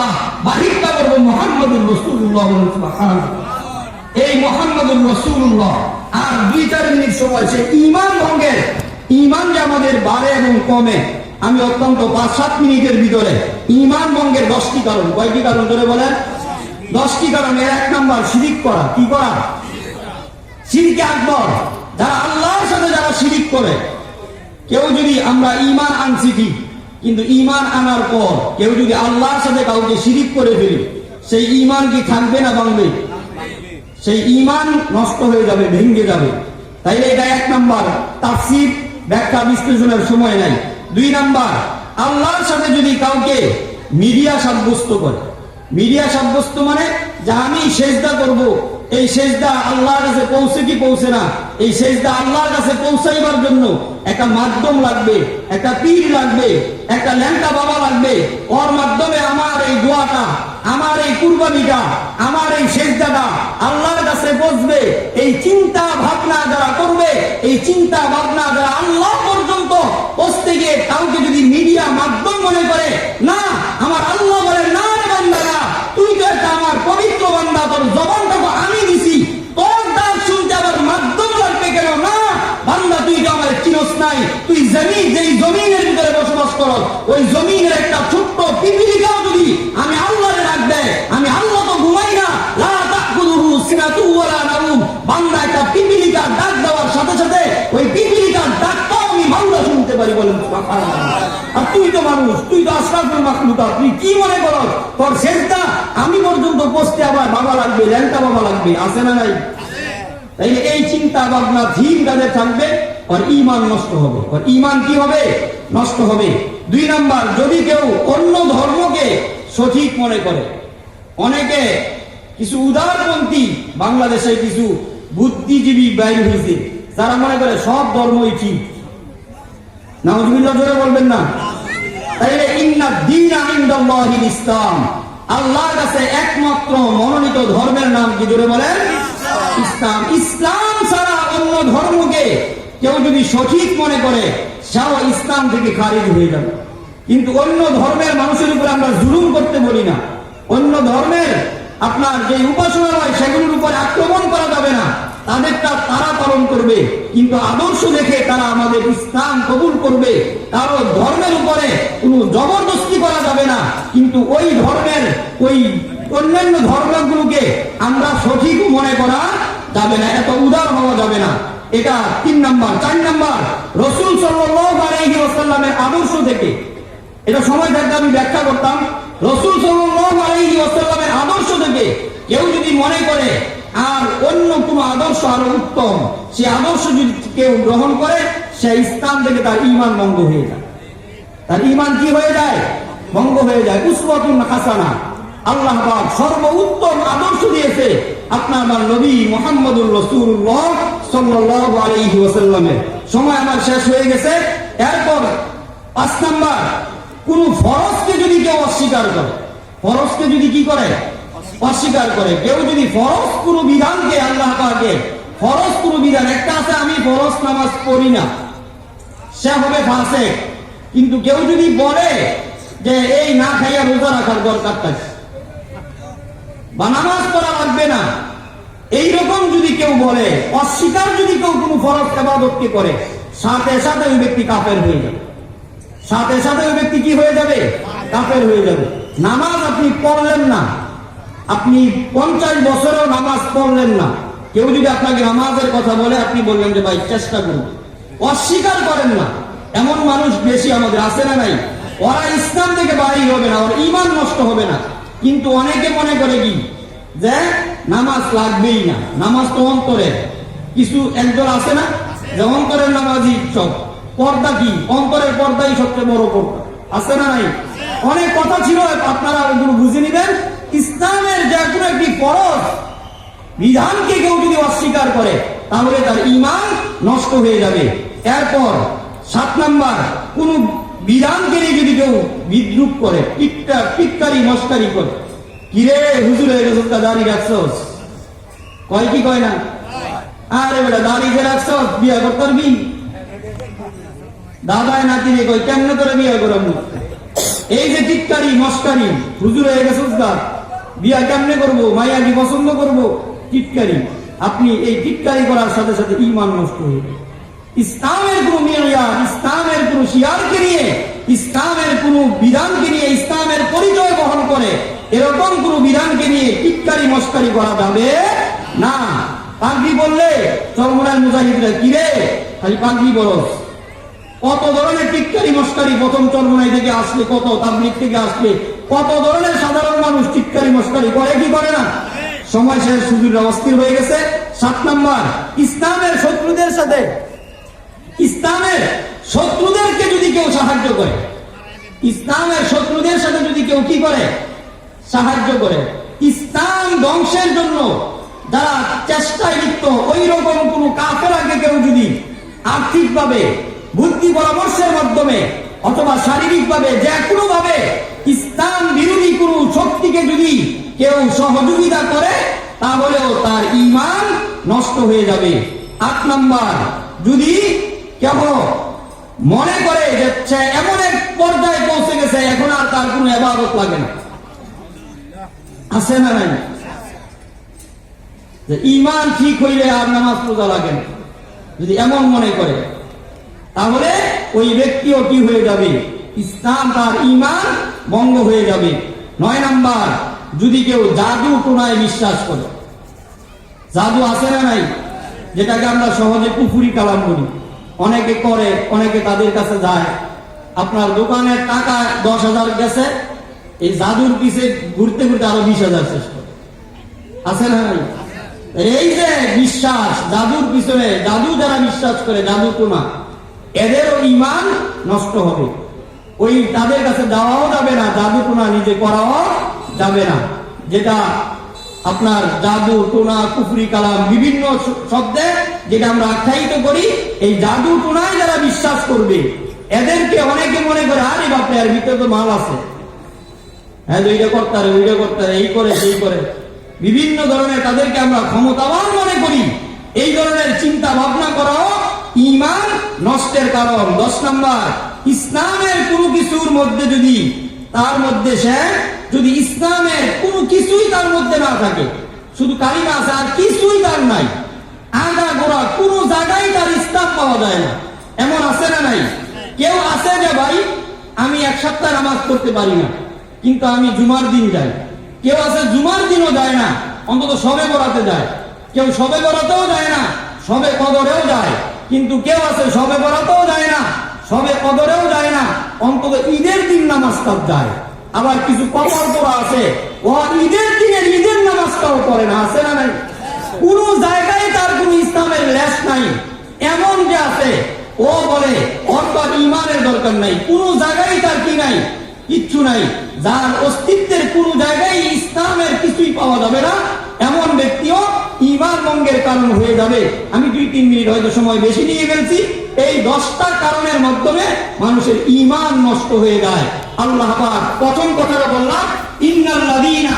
আল্লাহ, বাহিরটা করবো মুহাম্মাদুর রাসূলুল্লাহ। এই মুহাম্মাদুর রাসূলুল্লাহ। আর 2-4 মিনিট সময় সে ঈমান ভঙ্গের, ঈমান যে আমাদের বাড়ে এবং কমে, আমি অত্যন্ত 5-7 মিনিটের ভিতরে ঈমান ভঙ্গের 10টি কারণ, কয়টি কারণ ধরে বলেন? 10টি কারণ। এর 1 নাম্বার শিরিক করা। কি করা? শিরকে আকবর। যারা আল্লাহর সাথে যারা শিরিক করে, কেউ যদি আমরা ঈমান আনছি ঠিক, কিন্তু ঈমান আনার পর কেউ যদি আল্লাহর সাথে কাউকে শিরিক করে ফেলি, সেই ঈমান কি থাকবে না ভাঙবে? সেই ঈমান নষ্ট হয়ে যাবে, ভেঙে যাবে। তাইলে এটা 1 নাম্বার। তাফসীর ব্যাখ্যা বিশ্লেষণের সময় নাই। 2 নাম্বার, আল্লাহর সাথে যদি কাউকে মিডিয়া সাব্যস্ত করে। মিডিয়া সাব্যস্ত মানে যে আমি সেজদা করব, এই সেজদা আল্লাহর কাছে পৌঁছে কি পৌঁছে না, এই সেজদা আল্লাহর কাছে পৌঁছাইবার জন্য একটা মাধ্যম লাগবে, একটা পীর লাগবে, একটা ল্যাংটা বাবা লাগবে। ওর মাধ্যমে আমার এই দোয়াটা, আমার এই কুরবানিটা, আমার এই সেজদাটা আল্লাহর কাছে পৌঁছবে। এই চিন্তা ভাবনা যারা করবে, এই চিন্তা ভাবনা যারা আল্লাহ পর্যন্ত পৌঁছতে গিয়ে কাউকে যদি মিডিয়া মাধ্যম মনে করে, না আমার আল্লাহ বলে, না রে বান্দা, না, তুই তো একটা আমার পবিত্র বান্দা, তোর জবানটা তো আমি দিছি, তোর ডাক শুনতে আবার মাধ্যম লাগবে কেন? না বান্দা, তুই তো আমার চিনস নাই, তুই জমিন, যেই জমিনের ভিতরে বসবাস করো, ওই জমিনের একটা ছোট্ট পিপিলিকাও যদি আমি আল্লাহরে ডাক দেয়, আমি আল্লাহ তো ঘুমাই না, লা তাকুলুহু সিনাতু ওয়ালা নাউম। বান্দা একটা পিপিলিকার ডাক দেওয়ার সাথে সাথে ওই পিপিলিকার ডাকটাও আমি বান্দা শুনতে পারি, বলেন সুবহানাল্লাহ। আর তুই তো মানুষ, তুই তো আশরাফুল মাখলুকাত, তুই কি মনে করো তোর সেজদা আমি পর্যন্ত পৌঁছতে আবার বাবা লাগবে, ল্যাংটা বাবা লাগবে? আছে না নাই? তাইলে এই চিন্তা ভাবনা ধীর যাদের থাকবে, আর ঈমান নষ্ট হবে। আর ঈমান কি হবে? নষ্ট হবে। 2 নাম্বার, যদি কেউ অন্য ধর্মকে সঠিক মনে করে। অনেকে কিছু উদারপন্থী বাংলাদেশে কিছু বুদ্ধিজীবী বাইর হয়েছে, যারা মনে করে সব ধর্মই ঠিক। নাউজুবিল্লাহ জোরে বলবেন না? তাইলে ইন্না দীনা ইনদাল্লাহিল ইসলাম, আল্লাহর কাছে একমাত্র মনোনীত ধর্মের নাম কি? জোরে বলেন ইসলাম। ইসলাম ছাড়া অন্য ধর্মকে কেউ যদি সঠিক মনে করে, সেও ইসলাম থেকে খারিজ হয়ে যাবে। কিন্তু অন্য ধর্মের মানুষের উপরে আমরা জুলুম করতে বলি না। অন্য ধর্মের আপনার যে উপাসনালয়, সেগুলোর উপরে আক্রমণ করা যাবে না, তাদেরটা তারা পালন করবে, কিন্তু আদর্শ দেখে তারা আমাদের ইসলাম কবুল করবে। কারো ধর্মের উপরে কোনো জবরদস্তি করা যাবে না, কিন্তু ওই ধর্মের ওই অন্যান্য ধর্মগুলোকে আমরা সঠিক মনে করা যাবে না, এত উদার হওয়া যাবে না। এটা 3 নাম্বার। 4 নাম্বার, রাসূল সাল্লাল্লাহু আলাইহি ওয়াসাল্লামের আদর্শ থেকে, এটা সময় থাকতে আমি ব্যাখ্যা করতাম। রাসূল সাল্লাল্লাহু আলাইহি ওয়াসাল্লামের আদর্শ থেকে কেউ যদি মনে করে আর অন্য কোন আদর্শ আরো উত্তম, সে আদর্শ যদি কেউ গ্রহণ করে, সে ইসলাম থেকে তার ঈমান ভঙ্গ হয়ে যায়। তার ঈমান কি হয়ে যায়? ভঙ্গ হয়ে যায়। উসওয়াতুন হাসানা, আল্লাহ পাক সর্বোত্তম আদর্শ দিয়েছে আপনার নবী মুহাম্মদুর রাসূলুল্লাহ সাল্লাল্লাহু আলাইহি ওয়াসাল্লামের। সময় আমার শেষ হয়ে গেছে। এরপর 5 নাম্বার, কোন ফরজকে যদি কেউ অস্বীকার করে, ফরজকে যদি কি করে? অস্বীকার করে। কেউ যদি ফরজ কোন বিধানকে, আল্লাহ পাকের ফরজ কোন বিধান, একটা আছে আমি ফরজ নামাজ পড়ি না, সে হবে ফাসিক। কিন্তু কেউ যদি বলে যে এই না খাইয়া রোজা রাখার দরকার থাকে, বা নামাজ পড়া লাগবে না, এইরকম যদি কেউ বলে, অস্বীকার যদি কেউ কোন ফরজ ইবাদতকে করে, সাথে সাথে ওই ব্যক্তি কাফের হয়ে যাবে। সাথে সাথে ওই ব্যক্তি কি হয়ে যাবে? কাফের হয়ে যাবে। নামাজ আপনি পড়লেন না, আপনি 50 বছরেও নামাজ পড়লেন না, কেউ যদি আপনাকে নামাজের কথা বলে, আপনি বললেন যে ভাই চেষ্টা করুন, অস্বীকার করেন না, এমন মানুষ বেশি আমাদের আছে না নাই? ওরা ইসলাম থেকে বাহির হবে না, ওর ঈমান নষ্ট হবে না। কিন্তু অনেকে মনে করে কি যে নামাজ লাগবেই না, নামাজ তো অন্তরের। কিছু একদল আছে না যে অন্তরের নামাজই সব, পর্দা কি? অন্তরের পর্দাই সবচেয়ে বড় পর্দা, আছে না নাই? অনেক কথা ছিল, আপনারা ওগুলো বুঝে নিবেন। ইসলামের যে কোনো একটি ফরজ বিধানকে কেউ যদি অস্বীকার করে, তাহলে তার ঈমান নষ্ট হয়ে যাবে। এরপর 7 নাম্বার, কোন বিধানকে যদি কেউ বিদ্রুপ করে, টিটকারি মস্কারি করে, কিরে হুজুর দাঁড়িয়ে রাখছস, কয় কি কয় না? আরে বেটা দাঁড়িয়ে রাখছস, বিয়া করতে পারবি? দাদায় নাতি রে কয় কেমনে করে বিয়া করব? এই যে টিটকারি মস্কারি, হুজুর হয়ে গেছে উস্তাদ, বিয়া কেমনে করবো, মাইয়া কি পছন্দ করবো, টিটকারি। আপনি এই টিটকারি করার সাথে সাথে ঈমান নষ্ট হয়ে যাবে। ইসলামের কোন মিয়ার, ইসলামের কোন শিয়ারকে নিয়ে, ইসলামের কোন বিধানকে নিয়ে, ইসলামের পরিচয় বহন করে এরকম কোন বিধানকে নিয়ে টিটকারি মস্কারি করা যাবে না। পাগড়ি বললে চরমরায় মুজাহিদরা কিরে খালি পাগড়ি বরস, কত ধরনের টিটকারি মস্কারি প্রথম চরমরাই থেকে আসলে, কত তাবলীগ থেকে আসলে কত ধরনের সাধারণ মানুষ টিটকারি মস্কারি করে কি করে না। সময় শেষ, সুদূর অস্থির হয়ে গেছে। 7 নাম্বার, ইসলামের শত্রুদের সাথে, ইসলামের শত্রুদেরকে যদি কেউ সাহায্য করে, ইসলামের শত্রুদের সাথে যদি কেউ কি করে, সাহায্য করে, ইসলাম ধ্বংসের জন্য যারা চেষ্টায় লিপ্ত, ওই রকম কোন কাফেরাকে কেউ যদি আর্থিকভাবে, বুদ্ধি পরামর্শের মাধ্যমে অথবা শারীরিকভাবে, যে কোনো ভাবে ইসলাম বিরোধী কোন শক্তিকে যদি কেউ সহযোগিতা করে, তাহলেও তার ঈমান নষ্ট হয়ে যাবে। 8 নাম্বার, যদি কেউ মনে করে যে সে এমন এক পর্যায়ে পৌঁছে গেছে এখন আর তার কোনো ইবাদত লাগে না, আছে না নাই, যে ঈমান ঠিক হইলে আর নামাজ রোজা লাগে না, যদি এমন মনে করে, তাহলে ওই ব্যক্তিও কি হয়ে যাবে, ইসলাম, তার ঈমান ভঙ্গ হয়ে যাবে। 9 নাম্বার, যদি কেউ জাদু টোনায় বিশ্বাস করে, জাদু আছে না নাই, যেটাকে আমরা সহজে কুফরি কালাম বলি, অনেকে করে, অনেকে তাদের কাছে যায়, আপনার দোকানের টাকা 10,000 গেছে, এই জাদুর পিছে ঘুরতে ঘুরতে আরো 20,000 শেষ করে, আছে না নাই। এই যে বিশ্বাস, জাদুর পিছনে, জাদু যারা বিশ্বাস করে, জাদু টোনা, এদেরও ঈমান নষ্ট হবে। ওই তাদের কাছে যাওয়াও যাবে না, জাদু টোনা নিজে করাও যাবে না, যেটা আপনার জাদু টোনা কুফরি কালাম বিভিন্ন শব্দে যেটা আমরা আখ্যায়িত করি, এই জাদু টোনায় যারা বিশ্বাস করবে, এদেরকে অনেকে মনে করে আরে বাপরে এর ভিতরে তো মাল আছে, হ্যাঁ ওইটা করতে পারে, ওইটা করতে পারে, এই করে সেই করে, বিভিন্ন ধরনের তাদেরকে আমরা ক্ষমতাবান মনে করি। এই ধরনের চিন্তা ভাবনা করাও ঈমান নষ্টের কারণ। 10 নাম্বার, ইসলামের কোনো কিছুর মধ্যে যদি তার মধ্যে সে যদি ইসলামের কোনো কিছুই তার মধ্যে না থাকে, শুধু কালিমা আছে আর কিছুই তার নাই, আগা গোড়া কোনো জায়গায় তার ইসলাম পাওয়া যায় না, এমন আছে না নাই। কেউ আছে যে ভাই আমি 1 সপ্তাহ নামাজ পড়তে পারি না কিন্তু আমি জুমার দিন যাই, কেউ আছে জুমার দিনও যায় না অন্তত শবে বরাতে যায়, কেউ শবে বরাতেও যায় না, শবে কদরেও যায়, কিন্তু কেউ আছে শবে বরাতেও যায় না, শবে কদরেও যায় না, অন্তত ঈদের দিন নামাজটা যায়। আবার কিছু কপাল পড়া আছে, ও ঈদের দিনের ঈদের নামাজটাও করে না, আছে না নাই। কোন জায়গায় তার কোন ইসলামের লেশ নাই, এমন যে আছে ও বলে ওর তো ঈমানের দরকার নাই, কোন জায়গায় তার কি নাই, কিচ্ছু নাই, যার অস্তিত্বের কোন জায়গায় ইসলামের কিছুই পাওয়া যাবে না, এমন ব্যক্তিও ঈমান ভঙ্গের কারণ হয়ে যাবে। আমি 2-3 মিনিট হয়তো সময় বেশি নিয়ে ফেলছি। এই 10টা কারণের মাধ্যমে মানুষের ঈমান নষ্ট হয়ে যায়। আল্লাহ পাক প্রথম কথাটা বললাম, ইন্নাল্লাযীনা